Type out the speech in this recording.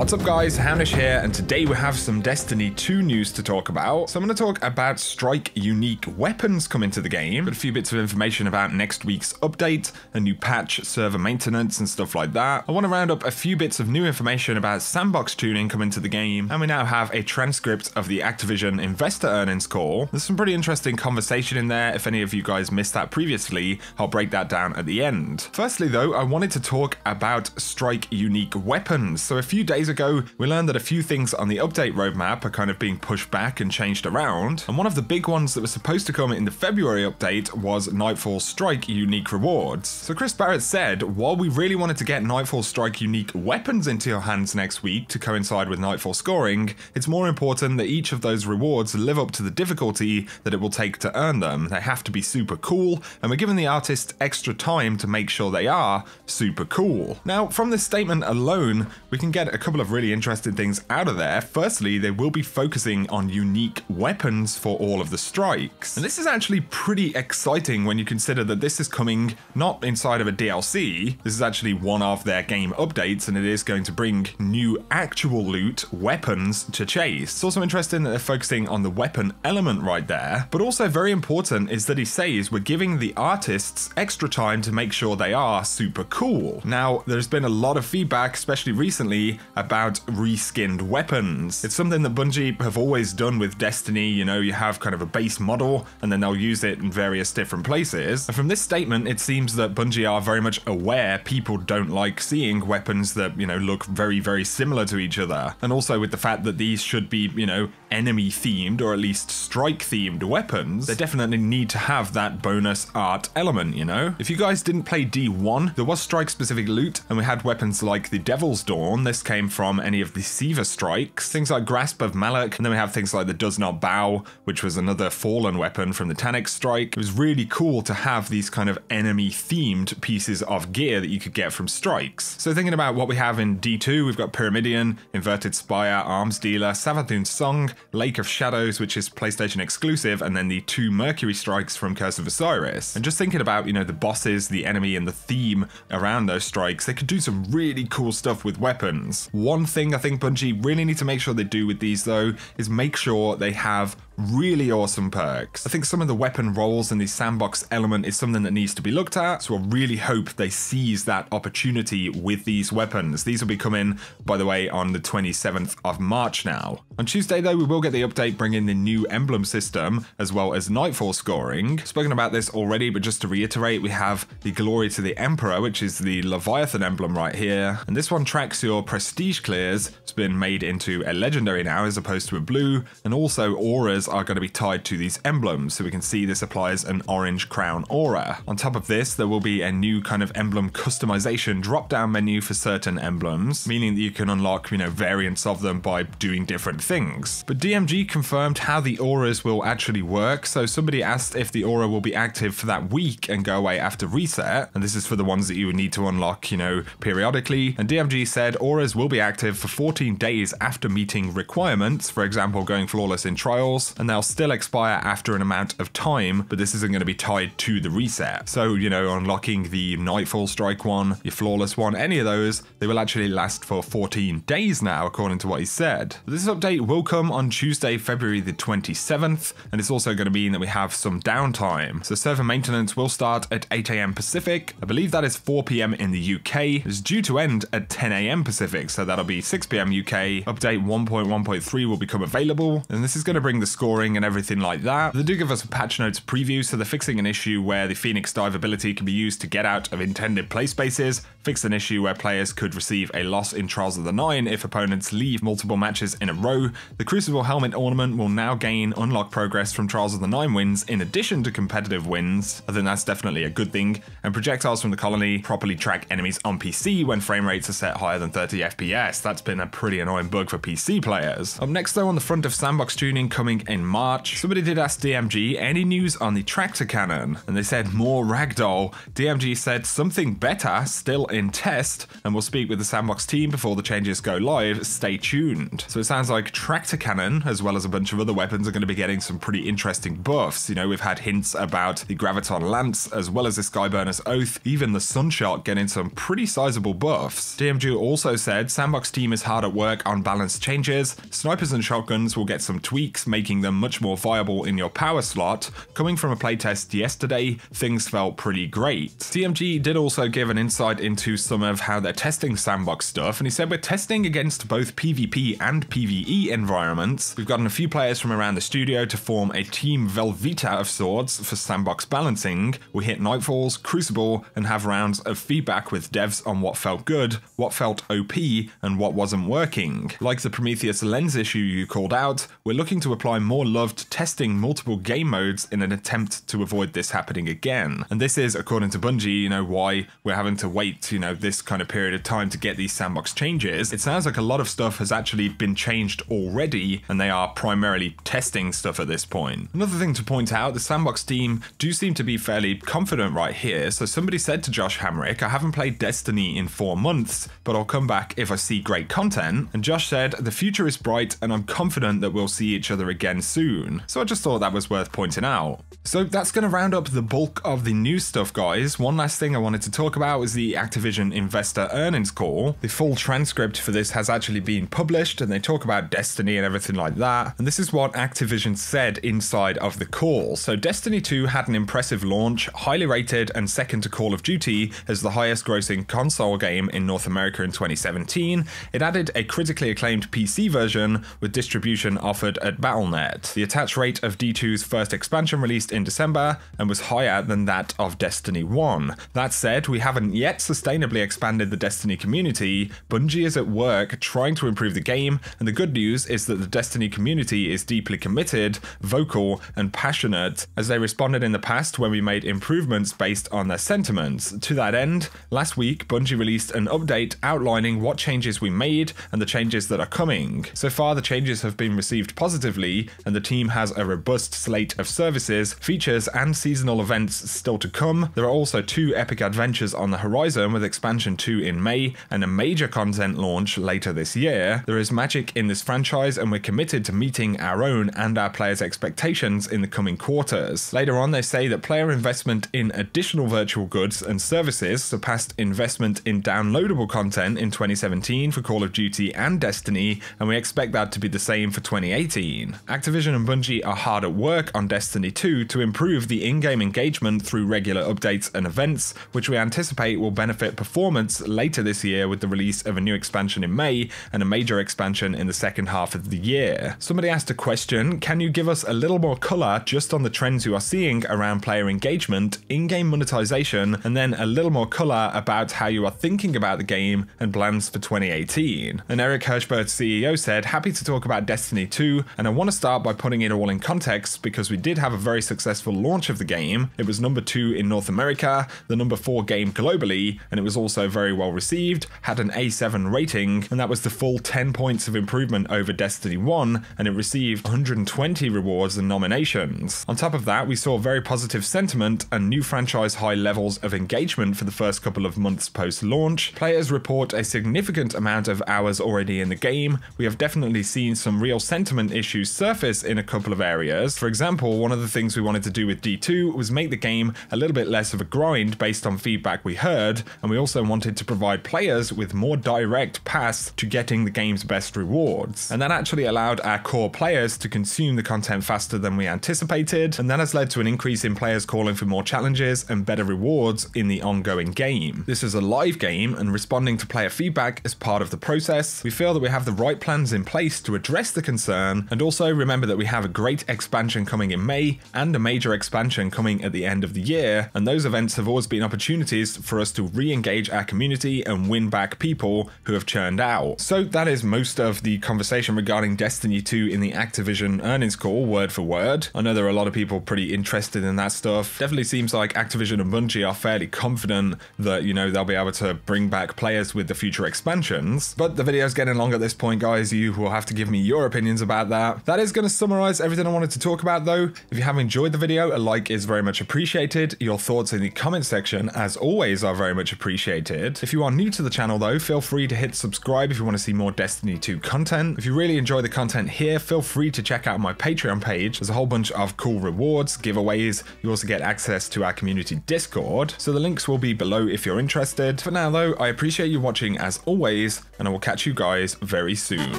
What's up guys, Houndish here, and today we have some Destiny 2 news to talk about. So I'm going to talk about Strike unique weapons coming to the game, but a few bits of information about next week's update, a new patch, server maintenance and stuff like that. I want to round up a few bits of new information about Sandbox tuning coming to the game, and we now have a transcript of the Activision investor earnings call. There's some pretty interesting conversation in there. If any of you guys missed that previously, I'll break that down at the end. Firstly though, I wanted to talk about Strike unique weapons. So a few days ago, we learned that a few things on the update roadmap are kind of being pushed back and changed around, and one of the big ones that was supposed to come in the February update was Nightfall Strike unique rewards. So Chris Barrett said, while we really wanted to get Nightfall Strike unique weapons into your hands next week to coincide with Nightfall scoring, it's more important that each of those rewards live up to the difficulty that it will take to earn them. They have to be super cool, and we're giving the artists extra time to make sure they are super cool. Now, from this statement alone, we can get a couple of really interesting things out of there. Firstly, they will be focusing on unique weapons for all of the strikes. And this is actually pretty exciting when you consider that this is coming not inside of a DLC. This is actually one of their game updates, and it is going to bring new actual loot, weapons to chase. It's also interesting that they're focusing on the weapon element right there, but also very important is that he says we're giving the artists extra time to make sure they are super cool. Now, there's been a lot of feedback, especially recently, about reskinned weapons. It's something that Bungie have always done with Destiny. You know, you have kind of a base model and then they'll use it in various different places. And from this statement, it seems that Bungie are very much aware people don't like seeing weapons that, you know, look very, very similar to each other. And also with the fact that these should be, you know, enemy themed or at least strike themed weapons, they definitely need to have that bonus art element, you know? If you guys didn't play D1, there was strike specific loot and we had weapons like the Devil's Dawn. This came from any of the Siva strikes, things like Grasp of Malak, and then we have things like the Does Not Bow, which was another fallen weapon from the Tanix strike. It was really cool to have these kind of enemy themed pieces of gear that you could get from strikes. So thinking about what we have in D2, we've got Pyramidion, Inverted Spire, Arms Dealer, Savathun's Song, Lake of Shadows, which is PlayStation exclusive, and then the 2 Mercury strikes from Curse of Osiris. And just thinking about, you know, the bosses, the enemy, and the theme around those strikes, they could do some really cool stuff with weapons. One thing I think Bungie really need to make sure they do with these though is make sure they have really awesome perks. I think some of the weapon rolls and the sandbox element is something that needs to be looked at, so I really hope they seize that opportunity with these weapons. These will be coming, by the way, on the 27th of March now. On Tuesday though, we will get the update bringing the new emblem system as well as Nightfall scoring. Spoken about this already, but just to reiterate, we have the Glory to the Emperor, which is the Leviathan emblem right here, and this one tracks your prestige clears. It's been made into a legendary now as opposed to a blue, and also auras are going to be tied to these emblems, so we can see this applies an orange crown aura. On top of this, there will be a new kind of emblem customization drop-down menu for certain emblems, meaning that you can unlock, you know, variants of them by doing different things. But DMG confirmed how the auras will actually work. So somebody asked if the aura will be active for that week and go away after reset, and this is for the ones that you would need to unlock, you know, periodically. And DMG said auras will be active for 14 days after meeting requirements, for example going flawless in trials, and they'll still expire after an amount of time, but this isn't going to be tied to the reset. So, you know, unlocking the Nightfall Strike one, your flawless one, any of those, they will actually last for 14 days now, according to what he said. This update will come on Tuesday, February the 27th, and it's also going to mean that we have some downtime. So server maintenance will start at 8 AM Pacific. I believe that is 4 PM in the UK. It's due to end at 10 AM Pacific, so that'll be 6 PM UK. Update 1.1.3 will become available, and this is going to bring the scoring and everything like that. They do give us a patch notes preview, so they're fixing an issue where the Phoenix Dive ability can be used to get out of intended play spaces, fixed an issue where players could receive a loss in Trials of the Nine if opponents leave multiple matches in a row. The Crucible Helmet ornament will now gain unlock progress from Trials of the Nine wins in addition to competitive wins. I think that's definitely a good thing. And projectiles from the colony properly track enemies on PC when frame rates are set higher than 30 FPS. That's been a pretty annoying bug for PC players. Up next though, on the front of Sandbox tuning coming in March. Somebody did ask DMG any news on the tractor cannon, and they said more ragdoll. DMG said something better, still in test, and we'll speak with the Sandbox team before the changes go live. Stay tuned. So it sounds like tractor cannon, as well as a bunch of other weapons, are going to be getting some pretty interesting buffs. You know, we've had hints about the Graviton Lance, as well as the Skyburner's Oath, even the Sunshot getting some pretty sizable buffs. DMG also said Sandbox team is hard at work on balance changes. Snipers and shotguns will get some tweaks, making them much more viable in your power slot. Coming from a playtest yesterday, things felt pretty great. DMG did also give an insight into some of how they're testing Sandbox stuff, and he said we're testing against both PvP and PvE environments. We've gotten a few players from around the studio to form a team Velveeta of sorts for Sandbox balancing. We hit Nightfalls, Crucible, and have rounds of feedback with devs on what felt good, what felt OP, and what wasn't working. Like the Prometheus lens issue you called out, we're looking to apply more love to testing multiple game modes in an attempt to avoid this happening again. And this is, according to Bungie, you know, why we're having to wait, you know, this kind of period of time to get these Sandbox changes. It sounds like a lot of stuff has actually been changed already, and they are primarily testing stuff at this point. Another thing to point out, the Sandbox team do seem to be fairly confident right here. So somebody said to Josh Hamrick, I haven't played Destiny in 4 months, but I'll come back if I see great content. And Josh said, the future is bright and I'm confident that we'll see each other again soon. So I just thought that was worth pointing out. So that's going to round up the bulk of the news stuff, guys. One last thing I wanted to talk about was the Activision investor earnings call. The full transcript for this has actually been published, and they talk about Destiny and everything like that. And this is what Activision said inside of the call. So Destiny 2 had an impressive launch, highly rated and second to Call of Duty as the highest grossing console game in North America in 2017. It added a critically acclaimed PC version with distribution offered at Battle.net. The attach rate of D2's first expansion released in December and was higher than that of Destiny 1. That said, we haven't yet sustainably expanded the Destiny community. Bungie is at work trying to improve the game, and the good news is that the Destiny community is deeply committed, vocal, and passionate, as they responded in the past when we made improvements based on their sentiments. To that end, last week Bungie released an update outlining what changes we made and the changes that are coming. So far, the changes have been received positively, and the team has a robust slate of services, features, and seasonal events still to come. There are also 2 epic adventures on the horizon, with expansion 2 in May and a major content launch later this year. There is magic in this franchise, and we're committed to meeting our own and our players' expectations in the coming quarters. Later on, they say that player investment in additional virtual goods and services surpassed investment in downloadable content in 2017 for Call of Duty and Destiny, and we expect that to be the same for 2018. Activision and Bungie are hard at work on Destiny 2 to improve the in-game engagement through regular updates and events, which we anticipate will benefit performance later this year with the release of a new expansion in May and a major expansion in the second half of the year. Somebody asked a question, can you give us a little more colour just on the trends you are seeing around player engagement, in-game monetization, and then a little more colour about how you are thinking about the game and plans for 2018. And Eric Hirschberg, CEO, said, happy to talk about Destiny 2, and I want to start by putting it all in context because we did have a very successful launch of the game. It was number 2 in North America, the number 4 game globally, and it was also very well received, had an A7 rating, and that was the full 10 points of improvement over Destiny 1, and it received 120 rewards and nominations. On top of that, we saw very positive sentiment and new franchise high levels of engagement for the first couple of months post-launch. Players report a significant amount of hours already in the game. We have definitely seen some real sentiment issues surface in a couple of areas. For example, one of the things we wanted to do with D2 was make the game a little bit less of a grind based on feedback we heard, and we also wanted to provide players with more direct paths to getting the game's best rewards. And that actually allowed our core players to consume the content faster than we anticipated, and that has led to an increase in players calling for more challenges and better rewards in the ongoing game. This is a live game, and responding to player feedback is part of the process. We feel that we have the right plans in place to address the concern, and also remember that we have a great expansion coming in May and a major expansion coming at the end of the year, and those events have always been opportunities for us to re-engage our community and win back people who have churned out. So that is most of the conversation regarding Destiny 2 in the Activision earnings call, word for word. I know there are a lot of people pretty interested in that stuff. Definitely seems like Activision and Bungie are fairly confident that, you know, they'll be able to bring back players with the future expansions. But the video's getting long at this point, guys. You will have to give me your opinions about that. That is going going to summarize everything I wanted to talk about though. If you have enjoyed the video, a like is very much appreciated. Your thoughts in the comment section, as always, are very much appreciated. If you are new to the channel though, feel free to hit subscribe if you want to see more Destiny 2 content. If you really enjoy the content here, feel free to check out my Patreon page. There's a whole bunch of cool rewards, giveaways. You also get access to our community Discord. So the links will be below if you're interested. For now though, I appreciate you watching as always, and I will catch you guys very soon.